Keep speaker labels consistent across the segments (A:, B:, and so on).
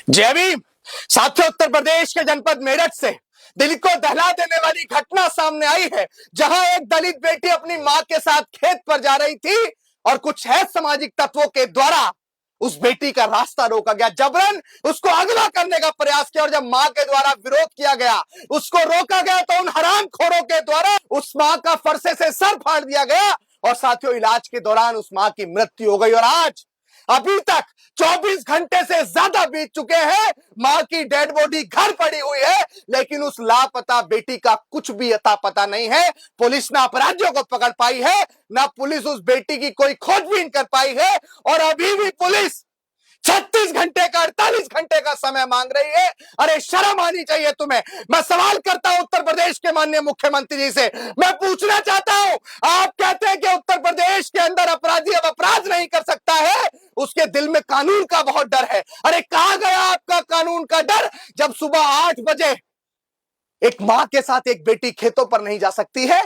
A: जय भीम। साथियों, उत्तर प्रदेश के जनपद मेरठ से दिल को दहला देने वाली घटना सामने आई है, जहां एक दलित बेटी अपनी मां के साथ खेत पर जा रही थी और कुछ है सामाजिक तत्वों के द्वारा उस बेटी का रास्ता रोका गया, जबरन उसको अगवा करने का प्रयास किया और जब मां के द्वारा विरोध किया गया, उसको रोका गया, तो उन हरामखोरों के द्वारा उस मां का फरसे से सर फाड़ दिया गया और साथियों इलाज के दौरान उस मां की मृत्यु हो गई। और आज अभी तक 24 घंटे से ज्यादा बीत चुके हैं, मां की डेड बॉडी घर पड़ी हुई है, लेकिन उस लापता बेटी का कुछ भी अता पता नहीं है। पुलिस ना अपराधियों को पकड़ पाई है, ना पुलिस उस बेटी की कोई खोजबीन कर पाई है और अभी भी पुलिस 36 घंटे का 48 घंटे का समय मांग रही है। अरे शर्म आनी चाहिए तुम्हें। मैं सवाल करता हूं उत्तर प्रदेश के माननीय मुख्यमंत्री जी से, मैं पूछना चाहता हूं, आप कहते हैं कि उत्तर प्रदेश के अंदर अपराधी अब अपराध नहीं कर सकता है, उसके दिल में कानून का बहुत डर है। अरे कहां गया आपका कानून का डर, जब सुबह 8 बजे एक मां के साथ एक बेटी खेतों पर नहीं जा सकती है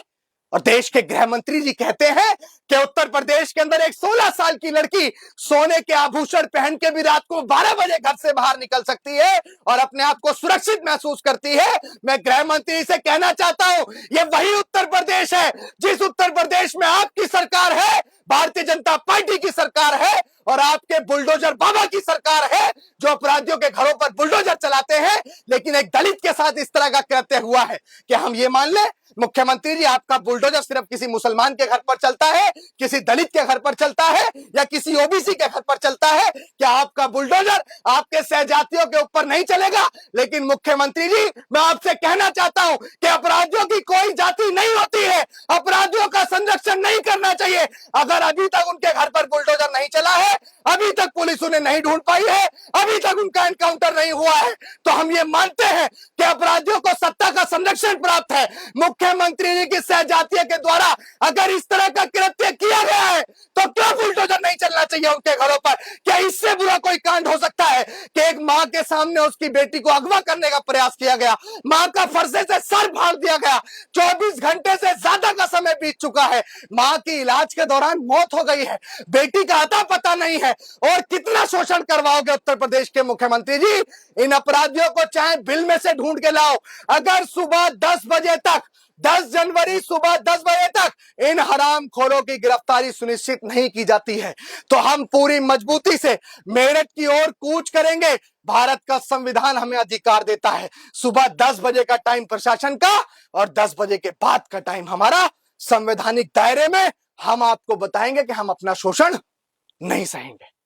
A: और देश के गृह मंत्री जी कहते हैं कि उत्तर प्रदेश के अंदर एक 16 साल की लड़की सोने के आभूषण पहन के भी रात को 12 बजे घर से बाहर निकल सकती है और अपने आप को सुरक्षित महसूस करती है। मैं गृह मंत्री से कहना चाहता हूं, ये वही उत्तर प्रदेश है जिस उत्तर प्रदेश में आपकी सरकार है, भारतीय जनता पार्टी की सरकार है और आपके बुलडोजर बाबा की सरकार है, जो अपराधियों के घरों पर बुलडोजर चलाते हैं। लेकिन एक दलित के साथ इस तरह का कृत्य हुआ है कि हम ये मान ले मुख्यमंत्री जी, आपका बुलडोजर सिर्फ किसी मुसलमान के घर पर चलता है, किसी दलित के घर पर चलता है या किसी ओबीसी के घर पर चलता है, क्या आपका बुलडोजर आपके सहजातियों के ऊपर नहीं चलेगा? लेकिन मुख्यमंत्री जी, मैं आपसे कहना चाहता हूं कि अपराधियों की कोई जाति नहीं होती है, अपराधियों का संरक्षण नहीं करना चाहिए। अगर अभी तक उनके घर पर बुलडोजर नहीं चला है, अभी तक पुलिस उन्हें नहीं ढूंढ पाई है, अभी तक उनका एनकाउंटर नहीं हुआ है, तो हम ये मानते हैं कि अपराधियों को सत्ता का संरक्षण प्राप्त है। मुख्यमंत्री जी की सहजातीय के द्वारा अगर इस तरह का कृत्य किया गया है, तो क्यों बुलडोजर नहीं चलना चाहिए उनके घरों पर? क्या इससे बुरा कोई कांड हो सकता है कि एक मां के सामने उसकी बेटी को अगवा करने का प्रयास किया गया, मां का फरसे से सर फाड़ दिया गया, 24 घंटे से ज्यादा का समय बीत चुका है, मां की इलाज के दौरान मौत हो गई है, बेटी का अता पता नहीं है, और कितना शोषण करवाओगे उत्तर प्रदेश के मुख्यमंत्री जी? इन अपराधियों को चाहे बिल में से ढूंढ के लाओ, अगर सुबह 10 बजे तक 10 जनवरी सुबह 10 बजे तक इन हरामखोरों की गिरफ्तारी सुनिश्चित नहीं की जाती है, तो हम पूरी मजबूती से मेरठ की ओर कूच करेंगे। भारत का संविधान हमें अधिकार देता है, सुबह 10 बजे का टाइम प्रशासन का और 10 बजे के बाद का टाइम हमारा। संवैधानिक दायरे में हम आपको बताएंगे कि हम अपना शोषण नहीं सहेंगे।